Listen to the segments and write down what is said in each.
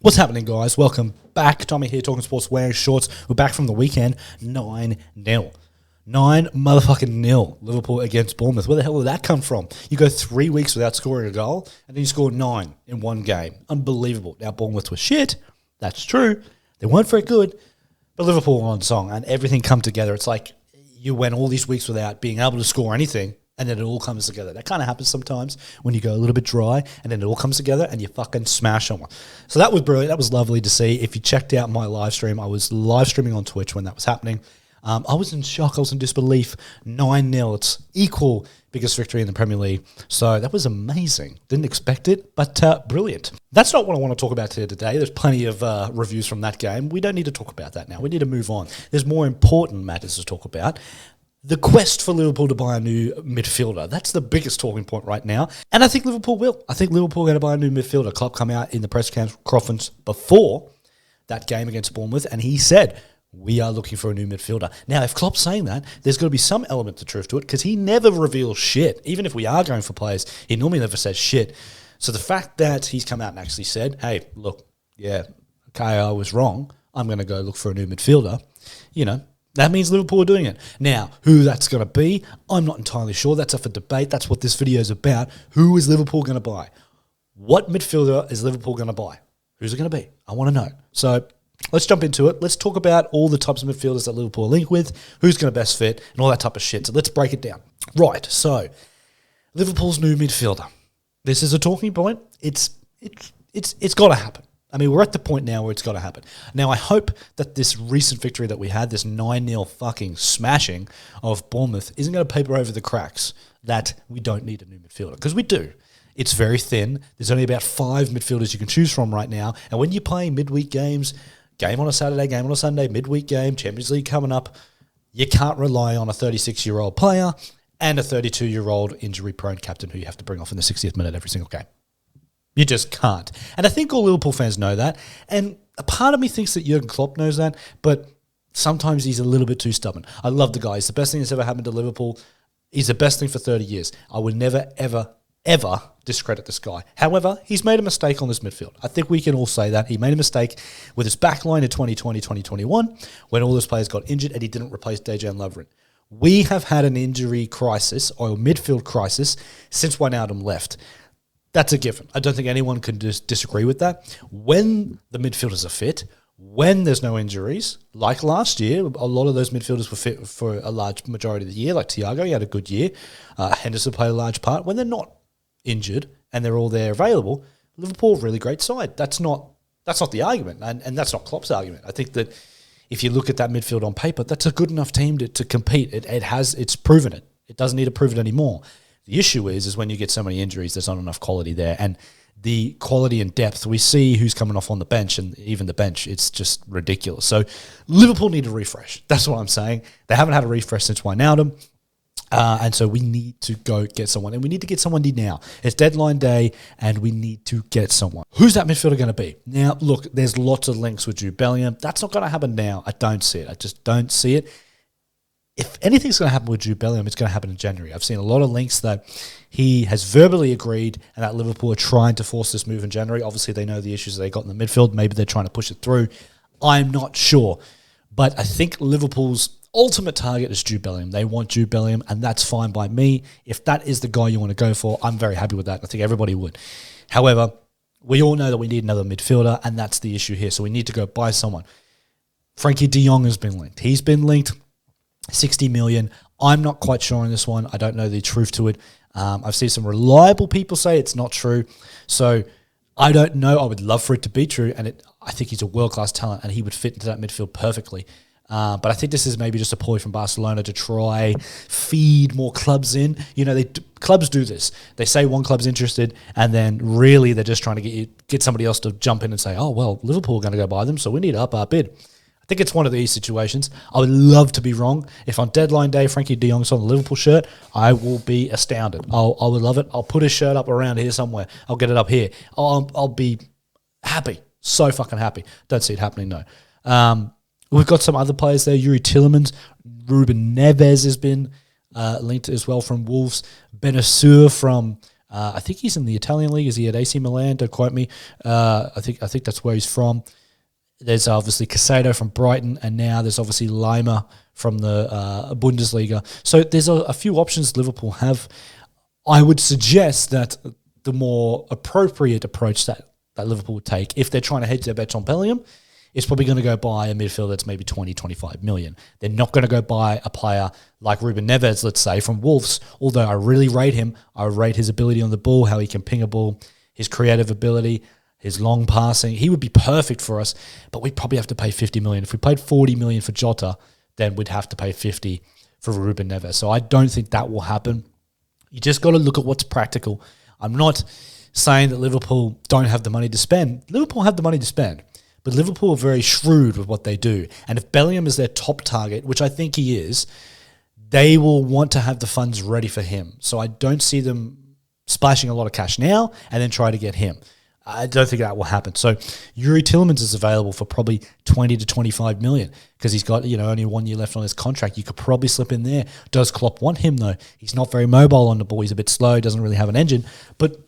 What's happening, guys? Welcome back. Tommy here, talking sports, wearing shorts. We're back from the weekend, 9-0. 9 motherfucking nil. Liverpool against Bournemouth. Where the hell did that come from? You go 3 weeks without scoring a goal, and then you score 9 in one game. Unbelievable. Now, Bournemouth were shit. That's true. They weren't very good, but Liverpool were on song, and everything come together. It's like you went all these weeks without being able to score anything, and then it all comes together. That kind of happens sometimes when you go a little bit dry, and then it all comes together, and you fucking smash someone. So that was brilliant. That was lovely to see. If you checked out my live stream, I was live streaming on Twitch when that was happening. I was in shock. I was in disbelief. 9-0. It's equal biggest victory in the Premier League. So that was amazing. Didn't expect it, but brilliant. That's not what I want to talk about here today. There's plenty of reviews from that game. We don't need to talk about that now. We need to move on. There's more important matters to talk about. The quest for Liverpool to buy a new midfielder. That's the biggest talking point right now. And I think Liverpool will. I think Liverpool are going to buy a new midfielder. Klopp come out in the press conference before that game against Bournemouth, and he said, we are looking for a new midfielder. Now, if Klopp's saying that, there's got to be some element of truth to it, because he never reveals shit. Even if we are going for players, he normally never says shit. So the fact that he's come out and actually said, hey, look, yeah, okay, I was wrong. I'm going to go look for a new midfielder. You know, that means Liverpool are doing it. Now, who that's going to be, I'm not entirely sure. That's up for debate. That's what this video is about. Who is Liverpool going to buy? What midfielder is Liverpool going to buy? Who's it going to be? I want to know. So let's jump into it. Let's talk about all the types of midfielders that Liverpool are linked with, who's going to best fit, and all that type of shit. So let's break it down. Right, so Liverpool's new midfielder. This is a talking point. It's got to happen. I mean, we're at the point now where it's got to happen. Now, I hope that this recent victory that we had, this 9-0 fucking smashing of Bournemouth, isn't going to paper over the cracks that we don't need a new midfielder, because we do. It's very thin. There's only about 5 midfielders you can choose from right now. And when you're playing midweek games, game on a Saturday, game on a Sunday, midweek game, Champions League coming up, you can't rely on a 36-year-old player and a 32-year-old injury-prone captain who you have to bring off in the 60th minute every single game. You just can't. And I think all Liverpool fans know that. And a part of me thinks that Jurgen Klopp knows that, but sometimes he's a little bit too stubborn. I love the guy. He's the best thing that's ever happened to Liverpool. He's the best thing for 30 years. I would never, ever discredit this guy. However, he's made a mistake on this midfield. I think we can all say that. He made a mistake with his backline in 2020, 2021, when all those players got injured and he didn't replace Dejong and Lovren. We have had an injury crisis or a midfield crisis since Wijnaldum left. That's a given. I don't think anyone can disagree with that. When the midfielders are fit, when there's no injuries, like last year, a lot of those midfielders were fit for a large majority of the year, like Thiago, he had a good year. Henderson played a large part. When they're not injured and they're all there available, Liverpool, really great side. That's not the argument, and that's not Klopp's argument. I think that if you look at that midfield on paper, that's a good enough team to compete. It's proven it. It doesn't need to prove it anymore. The issue is when you get so many injuries, there's not enough quality there. And the quality and depth, we see who's coming off on the bench, and even the bench, it's just ridiculous. So Liverpool need a refresh. That's what I'm saying. They haven't had a refresh since Wijnaldum. And so we need to go get someone. And we need to get someone now. It's deadline day, and we need to get someone. Who's that midfielder going to be? Now, look, there's lots of links with Jude Bellingham. That's not going to happen now. I don't see it. I just don't see it. If anything's going to happen with Jude Bellingham, it's going to happen in January. I've seen a lot of links that he has verbally agreed and that Liverpool are trying to force this move in January. Obviously, they know the issues they got in the midfield. Maybe they're trying to push it through. I'm not sure. But I think Liverpool's ultimate target is Jude Bellingham. They want Jude Bellingham, and that's fine by me. If that is the guy you want to go for, I'm very happy with that. I think everybody would. However, we all know that we need another midfielder, and that's the issue here. So we need to go buy someone. Frankie dejong has been linked. He's been linked. 60 million. I'm not quite sure on this one. I don't know the truth to it. I've seen some reliable people say it's not true. So I don't know. I would love for it to be true. And I think he's a world-class talent and he would fit into that midfield perfectly. But I think this is maybe just a ploy from Barcelona to try feed more clubs in. You know, clubs do this. They say one club's interested, and then really they're just trying to get somebody else to jump in and say, oh, well, Liverpool are going to go buy them, so we need to up our bid. I think it's one of these situations. I would love to be wrong. If on deadline day Frankie de Jong's on the Liverpool shirt, I will be astounded. I would love it. I'll put his shirt up around here somewhere. I'll get it up here. I'll be happy. So fucking happy. Don't see it happening, no. We've got some other players there. Yuri Tillemans, Ruben Neves has been linked as well from Wolves. Benassur from I think he's in the Italian league. Is he at AC Milan? Don't quote me. I think that's where he's from. There's obviously Casado from Brighton, and now there's obviously Lima from the Bundesliga. So there's a few options Liverpool have. I would suggest that the more appropriate approach that Liverpool would take, if they're trying to hedge their bets on Bellingham, is probably going to go buy a midfielder that's maybe 20, 25 million. They're not going to go buy a player like Ruben Neves, let's say, from Wolves, although I really rate him. I rate his ability on the ball, how he can ping a ball, his creative ability, his long passing. He would be perfect for us, but we'd probably have to pay 50 million. If we paid 40 million for Jota, then we'd have to pay 50 for Ruben Neves. So I don't think that will happen. You just got to look at what's practical. I'm not saying that Liverpool don't have the money to spend. Liverpool have the money to spend. But Liverpool are very shrewd with what they do. And if Bellingham is their top target, which I think he is, they will want to have the funds ready for him. So I don't see them splashing a lot of cash now and then try to get him. I don't think that will happen. So Yuri Tielemans is available for probably 20 to 25 million because he's got only 1 year left on his contract. You could probably slip in there. Does Klopp want him though? He's not very mobile on the ball. He's a bit slow, doesn't really have an engine. But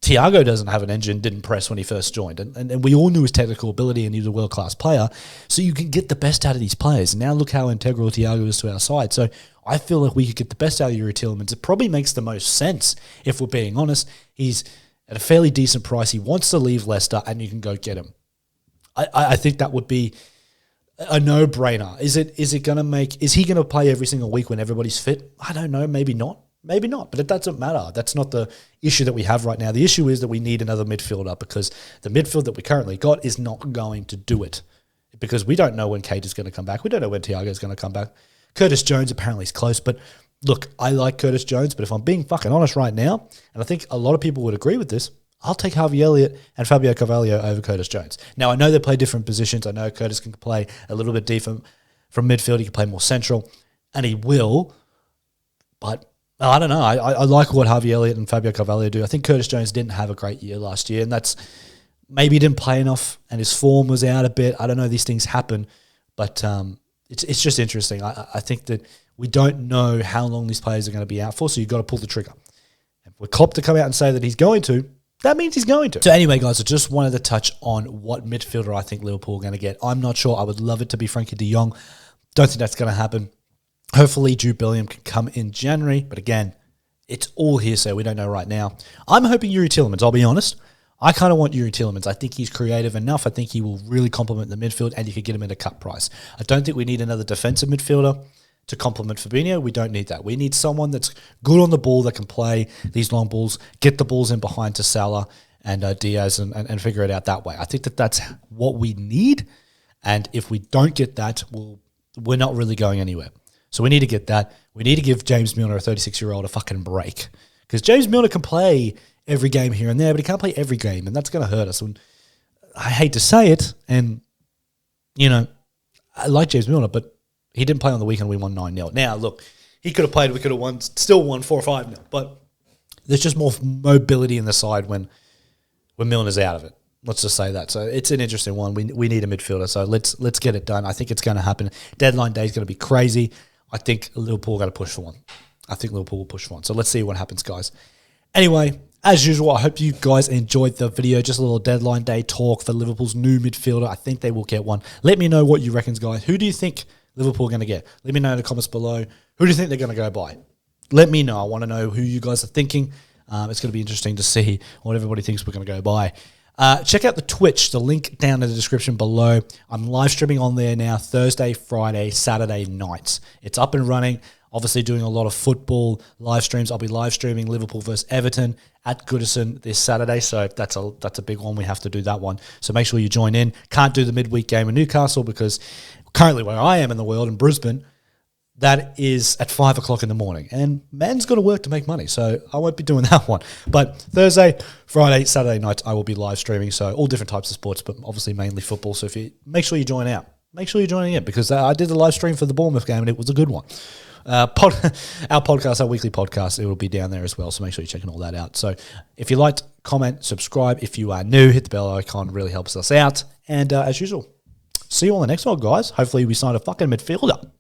Thiago doesn't have an engine, didn't press when he first joined. And we all knew his technical ability and he was a world-class player. So you can get the best out of these players. And now look how integral Thiago is to our side. So I feel like we could get the best out of Yuri Tielemans. It probably makes the most sense, if we're being honest. He's at a fairly decent price. He wants to leave Leicester and you can go get him. I think that would be a no-brainer. Is he going to play every single week when everybody's fit? I don't know. Maybe not. Maybe not, but it doesn't matter. That's not the issue that we have right now. The issue is that we need another midfielder because the midfield that we currently got is not going to do it because we don't know when Kate is going to come back. We don't know when Thiago is going to come back. Curtis Jones apparently is close, but look, I like Curtis Jones, but if I'm being fucking honest right now, and I think a lot of people would agree with this, I'll take Harvey Elliott and Fabio Carvalho over Curtis Jones. Now, I know they play different positions. I know Curtis can play a little bit deeper from midfield. He can play more central, and he will, but I don't know. I like what Harvey Elliott and Fabio Carvalho do. I think Curtis Jones didn't have a great year last year, and that's maybe he didn't play enough and his form was out a bit. I don't know. These things happen, but it's just interesting. I think that we don't know how long these players are going to be out for, so you've got to pull the trigger. And for Klopp to come out and say that he's going to, that means he's going to. So anyway, guys, I just wanted to touch on what midfielder I think Liverpool are going to get. I'm not sure. I would love it to be Frankie de Jong. Don't think that's going to happen. Hopefully, Jude Bellingham can come in January. But again, it's all hearsay. We don't know right now. I'm hoping Yuri Tielemans, I'll be honest. I kind of want Yuri Tielemans. I think he's creative enough. I think he will really complement the midfield, and you could get him at a cut price. I don't think we need another defensive midfielder to complement Fabinho. We don't need that. We need someone that's good on the ball that can play these long balls, get the balls in behind to Salah and Diaz and figure it out that way. I think that's what we need. And if we don't get that, we're not really going anywhere. So we need to get that. We need to give James Milner, a 36-year-old, a fucking break. Because James Milner can play every game here and there, but he can't play every game, and that's going to hurt us. And I hate to say it, and, I like James Milner, but he didn't play on the weekend. We won 9-0. Now, look, he could have played. We could have won, still won 4 or 5-0. But there's just more mobility in the side when Milner's out of it. Let's just say that. So it's an interesting one. We need a midfielder. So let's get it done. I think it's going to happen. Deadline day is going to be crazy. I think Liverpool are going to push for one. So let's see what happens, guys. Anyway, as usual, I hope you guys enjoyed the video. Just a little deadline day talk for Liverpool's new midfielder. I think they will get one. Let me know what you reckon, guys. Who do you think Liverpool are going to get? Let me know in the comments below. Who do you think they're going to go by? Let me know. I want to know who you guys are thinking. It's going to be interesting to see what everybody thinks we're going to go by. Check out the Twitch, the link down in the description below. I'm live streaming on there now Thursday, Friday, Saturday nights. It's up and running. Obviously doing a lot of football live streams. I'll be live streaming Liverpool versus Everton at Goodison this Saturday. So that's a big one. We have to do that one. So make sure you join in. Can't do the midweek game in Newcastle because currently where I am in the world, in Brisbane, that is at 5 o'clock in the morning. And man's got to work to make money, so I won't be doing that one. But Thursday, Friday, Saturday nights, I will be live streaming. So all different types of sports, but obviously mainly football. So if you make sure you join out. Make sure you're joining in because I did the live stream for the Bournemouth game and it was a good one. Our podcast, our weekly podcast, it will be down there as well. So make sure you're checking all that out. So if you liked, comment, subscribe. If you are new, hit the bell icon. Really helps us out. And as usual, see you on the next one, guys. Hopefully we sign a fucking midfielder.